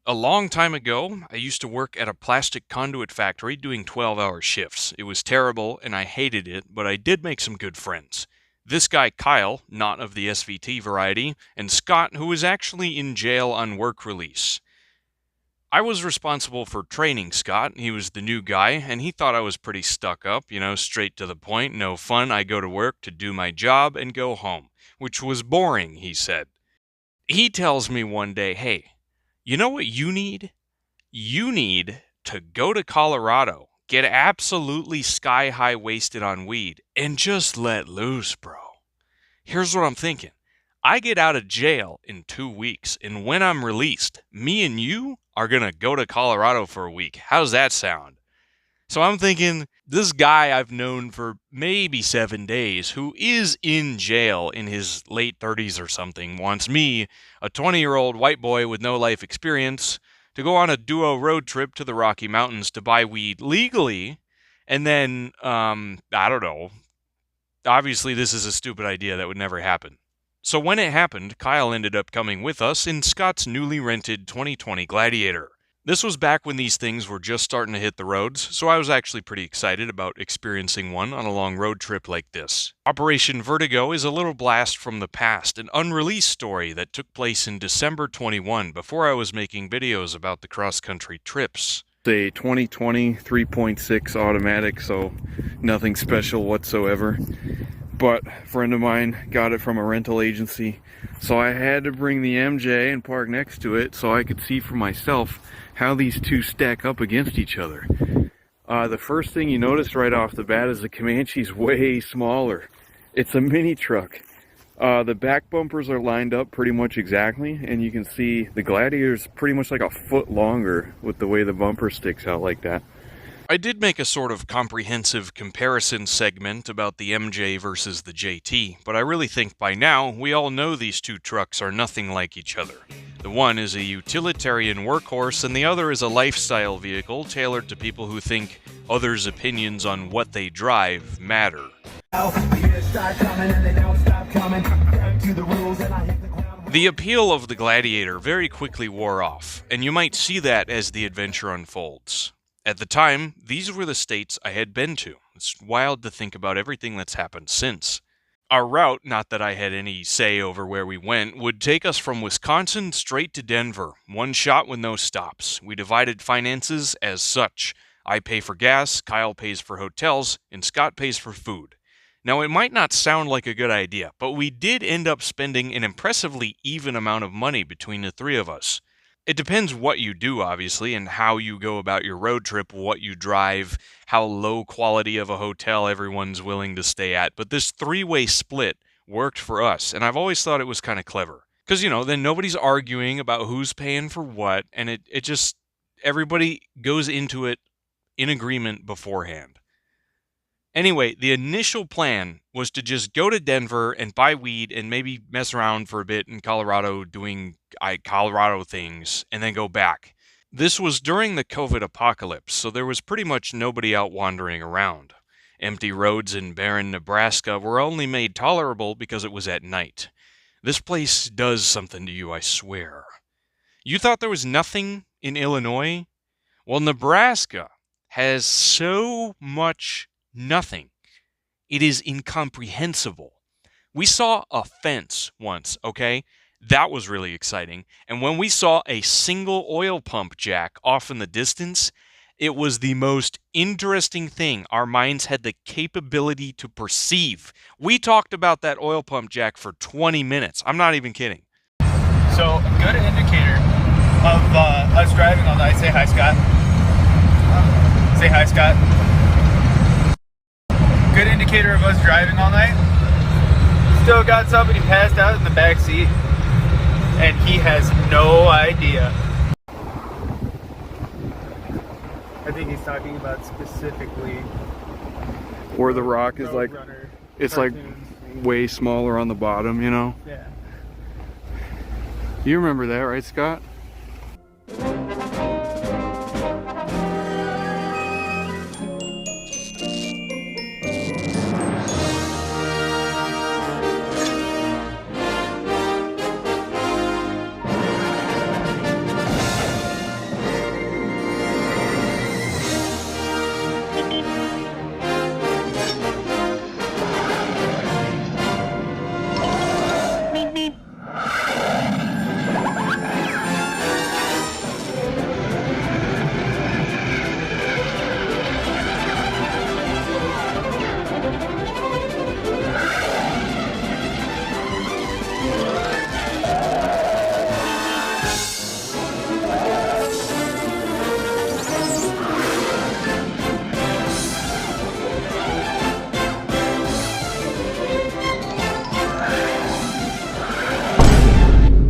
A long time ago, I used to work at a plastic conduit factory doing 12-hour shifts. It was terrible and I hated it, but I did make some good friends. This guy Kyle, not of the SVT variety, and Scott, who was actually in jail on work release. I was responsible for training Scott. He was the new guy, and he thought I was pretty stuck up, straight to the point, no fun. I go to work to do my job and go home, which was boring, he said. He tells me one day, hey, you know what you need? You need to go to Colorado, get absolutely sky-high wasted on weed, and just let loose, bro. Here's what I'm thinking. I get out of jail in 2 weeks, and when I'm released, me and you are going to go to Colorado for a week. How's that sound? So I'm thinking, this guy I've known for maybe 7 days, who is in jail in his late 30s or something, wants me, a 20-year-old white boy with no life experience, to go on a duo road trip to the Rocky Mountains to buy weed legally, and then, I don't know. Obviously, this is a stupid idea that would never happen. So when it happened, Kyle ended up coming with us in Scott's newly rented 2020 Gladiator. This was back when these things were just starting to hit the roads, so I was actually pretty excited about experiencing one on a long road trip like this. Operation Vertigo is a little blast from the past, an unreleased story that took place in December 21, before I was making videos about the cross-country trips. It's a 2020 3.6 automatic, so nothing special whatsoever. But a friend of mine got it from a rental agency, so I had to bring the MJ and park next to it so I could see for myself how these two stack up against each other. The first thing you notice right off the bat is the Comanche's way smaller. It's a mini truck. The back bumpers are lined up pretty much exactly, and you can see the Gladiator's pretty much like a foot longer with the way the bumper sticks out like that. I did make a sort of comprehensive comparison segment about the MJ versus the JT, but I really think by now we all know these two trucks are nothing like each other. The one is a utilitarian workhorse and the other is a lifestyle vehicle tailored to people who think others' opinions on what they drive matter. The appeal of the Gladiator very quickly wore off, and you might see that as the adventure unfolds. At the time, these were the states I had been to. It's wild to think about everything that's happened since. Our route, not that I had any say over where we went, would take us from Wisconsin straight to Denver, one shot with no stops. We divided finances as such. I pay for gas, Kyle pays for hotels, and Scott pays for food. Now, it might not sound like a good idea, but we did end up spending an impressively even amount of money between the three of us. It depends what you do, obviously, and how you go about your road trip, what you drive, how low quality of a hotel everyone's willing to stay at. But this three-way split worked for us, and I've always thought it was kind of clever. Because, then nobody's arguing about who's paying for what, and it just, everybody goes into it in agreement beforehand. Anyway, the initial plan was to just go to Denver and buy weed and maybe mess around for a bit in Colorado doing Colorado things and then go back. This was during the COVID apocalypse, so there was pretty much nobody out wandering around. Empty roads in barren Nebraska were only made tolerable because it was at night. This place does something to you, I swear. You thought there was nothing in Illinois? Well, Nebraska has so much nothing. It is incomprehensible. We saw a fence once, okay? That was really exciting. And when we saw a single oil pump jack off in the distance, it was the most interesting thing our minds had the capability to perceive. We talked about that oil pump jack for 20 minutes. I'm not even kidding. So a good indicator of us driving all night. Say hi, Scott. Say hi, Scott. Good indicator of us driving all night. Still got somebody passed out in the back seat, and he has no idea. I think he's talking about specifically Where the rock is like, it's cartoons. like way smaller on the bottom, Yeah. You remember that, right, Scott?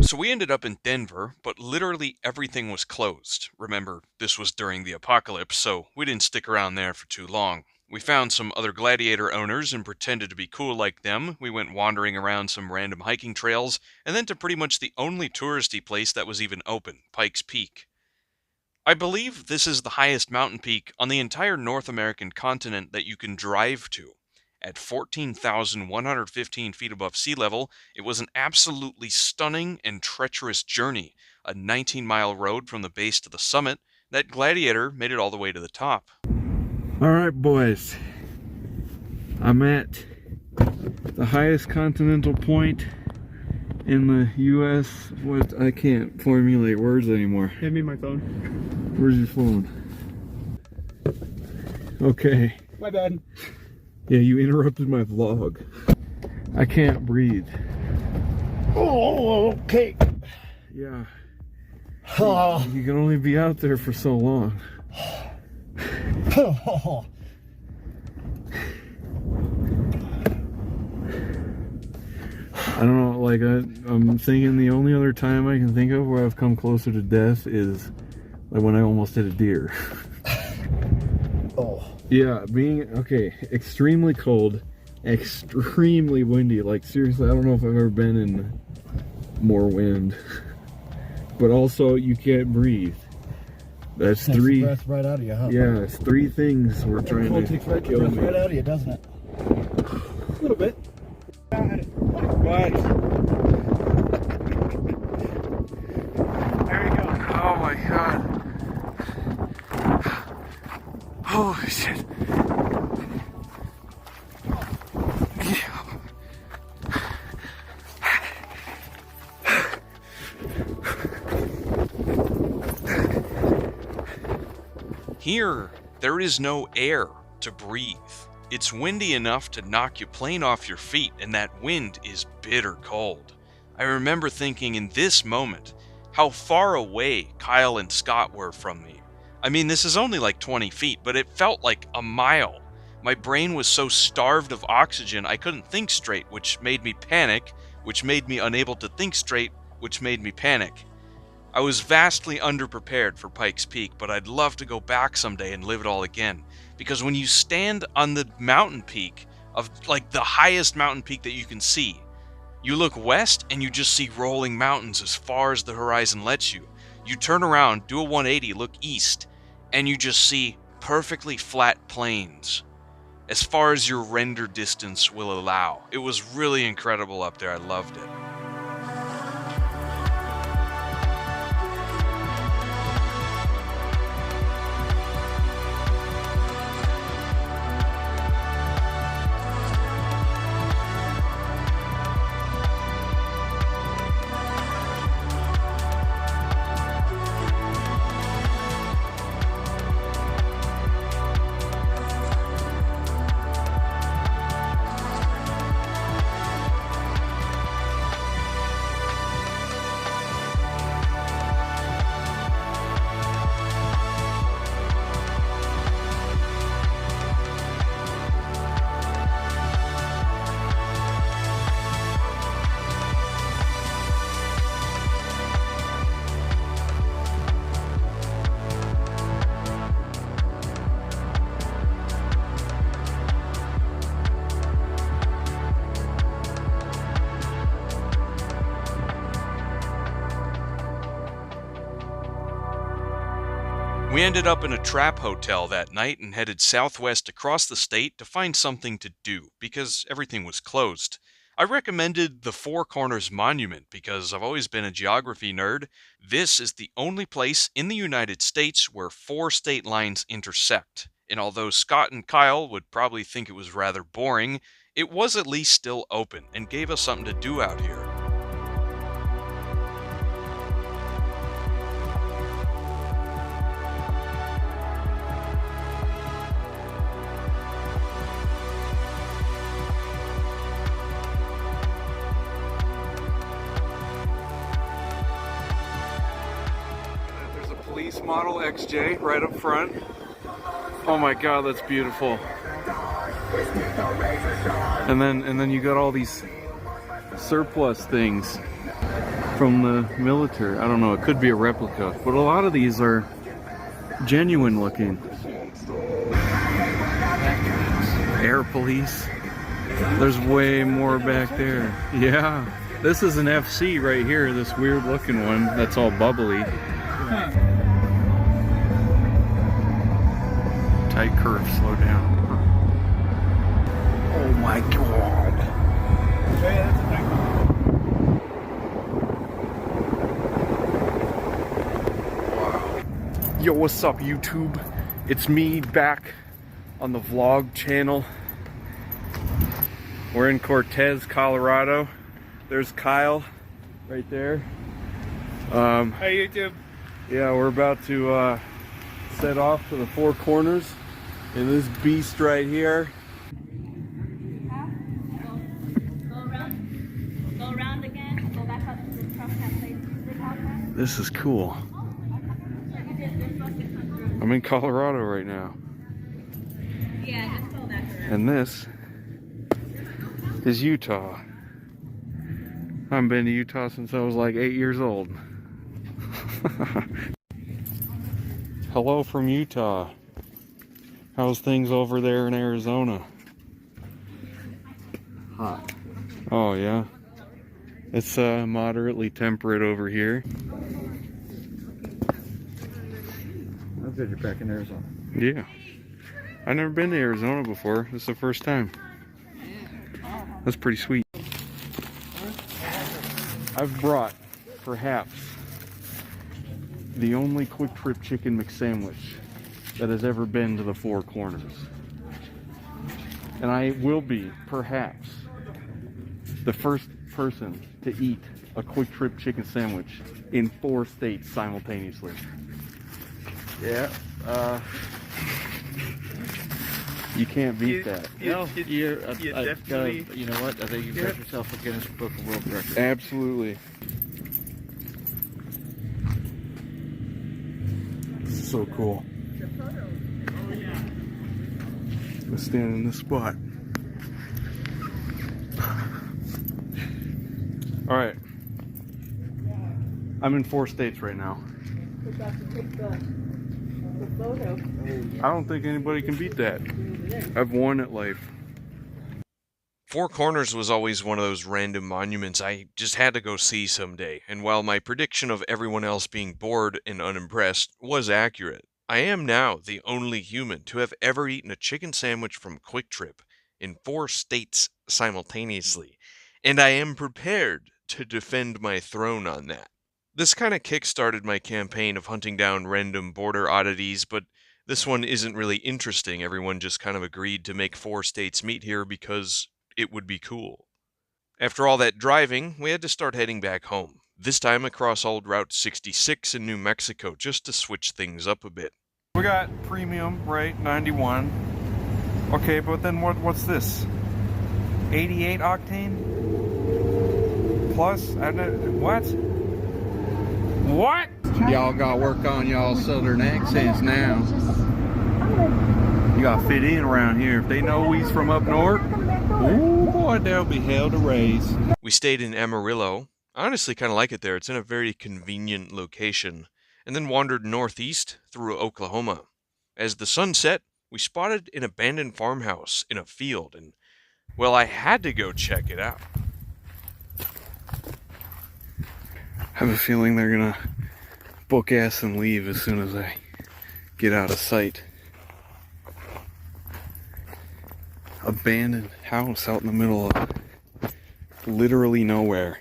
So we ended up in Denver, but literally everything was closed. Remember, this was during the apocalypse, so we didn't stick around there for too long. We found some other gladiator owners and pretended to be cool like them. We went wandering around some random hiking trails, and then to pretty much the only touristy place that was even open, Pikes Peak. I believe this is the highest mountain peak on the entire North American continent that you can drive to. At 14,115 feet above sea level, it was an absolutely stunning and treacherous journey, a 19-mile road from the base to the summit. That gladiator made it all the way to the top. All right, boys. I'm at the highest continental point in the U.S. What? I can't formulate words anymore. Hand me my phone. Where's your phone? Okay. My bad. Yeah, you interrupted my vlog. I can't breathe. Oh, okay. Yeah. You can only be out there for so long. I don't know, like I'm thinking the only other time I can think of where I've come closer to death is like when I almost hit a deer. Oh. Yeah, extremely cold, extremely windy. Like seriously, I don't know if I've ever been in more wind. But also, you can't breathe. That's three. Breath right out of you, huh? Yeah, it's three things we're trying to kill breath me. right out of you, doesn't it? A little bit. What? There we go. Oh my god. Holy shit. Here, there is no air to breathe. It's windy enough to knock you plain off your feet, and that wind is bitter cold. I remember thinking in this moment how far away Kyle and Scott were from me. I mean, this is only like 20 feet, but it felt like a mile. My brain was so starved of oxygen I couldn't think straight, which made me panic, which made me unable to think straight, which made me panic. I was vastly underprepared for Pikes Peak, but I'd love to go back someday and live it all again. Because when you stand on the mountain peak of like the highest mountain peak that you can see, you look west and you just see rolling mountains as far as the horizon lets you. You turn around, do a 180, look east, and you just see perfectly flat plains as far as your render distance will allow. It was really incredible up there. I loved it. We ended up in a trap hotel that night and headed southwest across the state to find something to do, because everything was closed. I recommended the Four Corners Monument because I've always been a geography nerd. This is the only place in the United States where 4 state lines intersect. And although Scott and Kyle would probably think it was rather boring, it was at least still open and gave us something to do out here. Police model XJ right up front. Oh my god, that's beautiful. And then you got all these surplus things. from the military. I don't know, it could be a replica, but a lot of these are genuine looking. Air police. There's way more back there. Yeah. This is an FC right here, this weird looking one that's all bubbly. Tight curve, slow down. Oh my god. Wow. Yo, what's up YouTube? It's me back on the vlog channel. We're in Cortez, Colorado. There's Kyle right there. Hey YouTube. Yeah, we're about to set off to the Four Corners in this beast right here. Go around again, go back up to the truck that plays music out there. This is cool. I'm in Colorado right now. Yeah, just go back around. And this is Utah. I haven't been to Utah since I was like 8 years old. Hello from Utah. How's things over there in Arizona? Hot. Oh yeah. It's moderately temperate over here. I'm good you're back in Arizona. Yeah. I've never been to Arizona before. This is the first time. That's pretty sweet. I've brought, perhaps, the only Quick Trip chicken McSandwich that has ever been to the Four Corners. And I will be, perhaps, the first person to eat a Quick Trip chicken sandwich in 4 states simultaneously. Yeah, you can't beat that. No, you definitely. you know what? I think you've got yourself a Guinness Book of World Records. Absolutely. This is so cool. Let's stand in this spot. All right. I'm in 4 states right now. I don't think anybody can beat that. I've won at life. Four Corners was always one of those random monuments I just had to go see someday, and while my prediction of everyone else being bored and unimpressed was accurate, I am now the only human to have ever eaten a chicken sandwich from Quick Trip in 4 states simultaneously, and I am prepared to defend my throne on that. This kind of kick-started my campaign of hunting down random border oddities, but this one isn't really interesting. Everyone just kind of agreed to make 4 states meet here because it would be cool. After all that driving, we had to start heading back home, this time across old Route 66 in New Mexico, just to switch things up a bit. We got premium, right? 91. Okay, but then what's this? 88 octane? Plus? What? What? Y'all got to work on y'all southern accents now. You gotta fit in around here. If they know he's from up north, ooh boy, they'll be hell to raise. We stayed in Amarillo. I honestly kind of like it there. It's in a very convenient location. And then wandered northeast through Oklahoma. As the sun set, we spotted an abandoned farmhouse in a field, and, well, I had to go check it out. I have a feeling they're gonna book ass and leave as soon as I get out of sight. Abandoned house out in the middle of literally nowhere.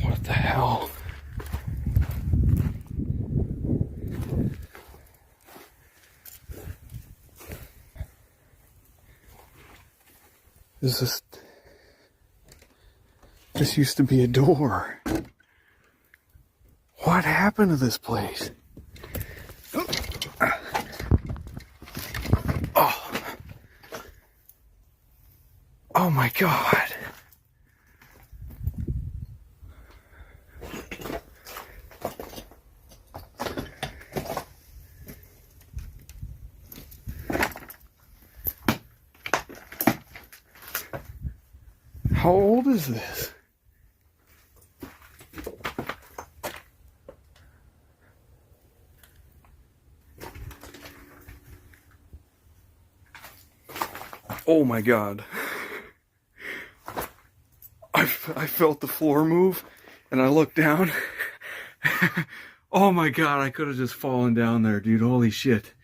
What the hell? This used to be a door. What happened to this place? Oh. Oh my God. How old is this? Oh my God. I felt the floor move and I looked down. Oh my God, I could have just fallen down there, dude. Holy shit.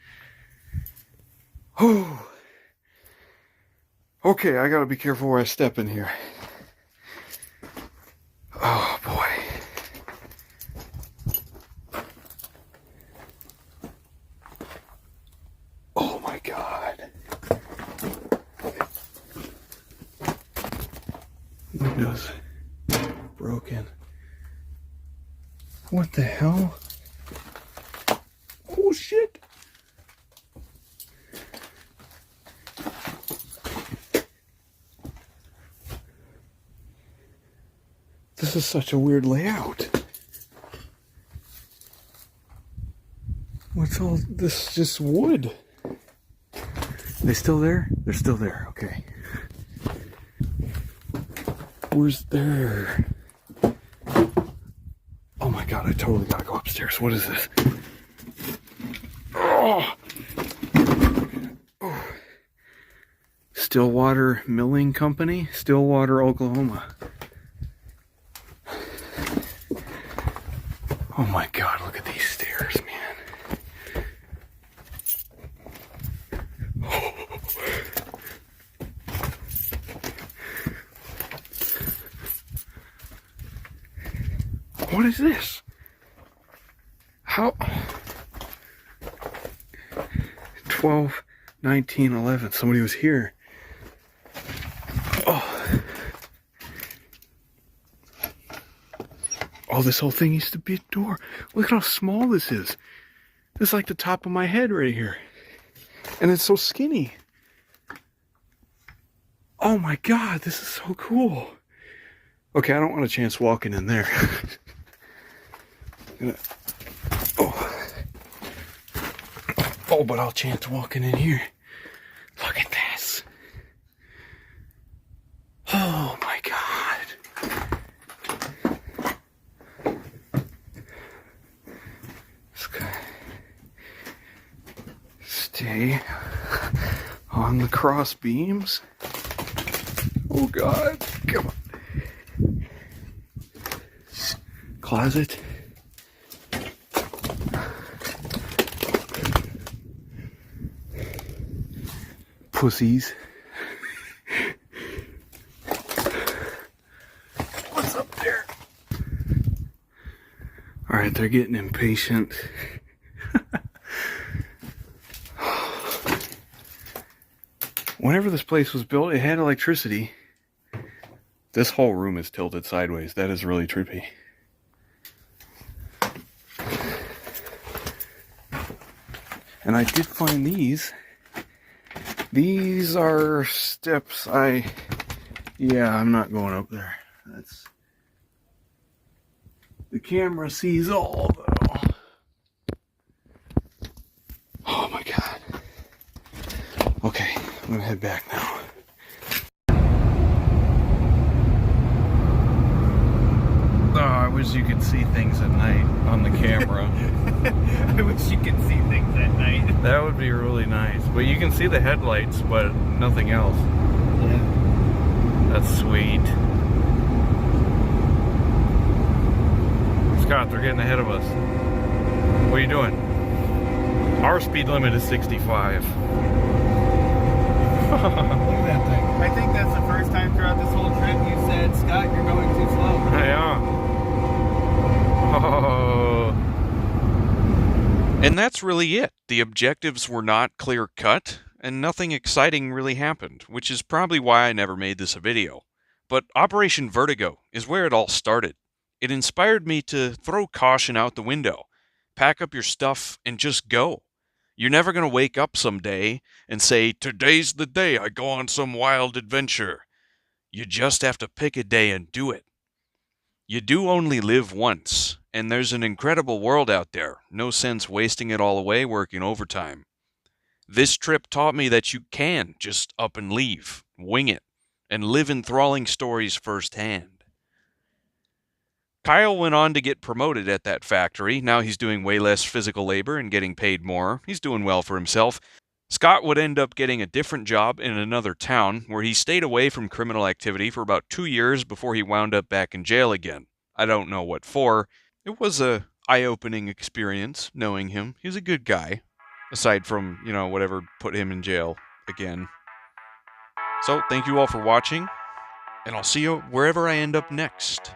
Oh. Okay, I gotta be careful where I step in here. Oh boy. Oh my God. Windows broken. What the hell? Oh shit. This is such a weird layout. What's all this? Just wood. They still there? They're still there. Okay. Where's there? Oh my God, I totally gotta go upstairs. What is this? Oh. Oh. Stillwater Milling Company, Stillwater, Oklahoma. Oh my God, look at these stairs, man. What is this? How? 12, 19, 11. Somebody was here. Oh. Oh, this whole thing used to be a door. Look at how small this is. This is like the top of my head right here. And it's so skinny. Oh my God, this is so cool. Okay, I don't want a chance walking in there. Oh, but I'll chance walking in here. Look at this. Oh my God. Stay on the cross beams. Oh God, come on. Closet. Pussies. What's up there? All right, they're getting impatient. Whenever this place was built, it had electricity. This whole room is tilted sideways. That is really trippy. And I did find these. These are steps yeah, I'm not going up there. That's... The camera sees all, though. Oh my God. Okay, I'm gonna head back now. Oh, I wish you could see things at night on the camera. I wish you could see things at night. That would be really nice. But you can see the headlights, but nothing else. Yeah. That's sweet. Scott, they're getting ahead of us. What are you doing? Our speed limit is 65. Look at that thing. I think that's the first time throughout this whole trip you said, Scott, you're going too slow. Yeah. Oh. And that's really it. The objectives were not clear-cut, and nothing exciting really happened, which is probably why I never made this a video. But Operation Vertigo is where it all started. It inspired me to throw caution out the window, pack up your stuff, and just go. You're never going to wake up someday and say, "Today's the day I go on some wild adventure." You just have to pick a day and do it. You do only live once, and there's an incredible world out there. No sense wasting it all away working overtime. This trip taught me that you can just up and leave, wing it, and live enthralling stories firsthand. Kyle went on to get promoted at that factory. Now he's doing way less physical labor and getting paid more. He's doing well for himself. Scott would end up getting a different job in another town where he stayed away from criminal activity for about 2 years before he wound up back in jail again. I don't know what for. It was a eye-opening experience knowing him. He was a good guy, aside from, whatever put him in jail again. So, thank you all for watching, and I'll see you wherever I end up next.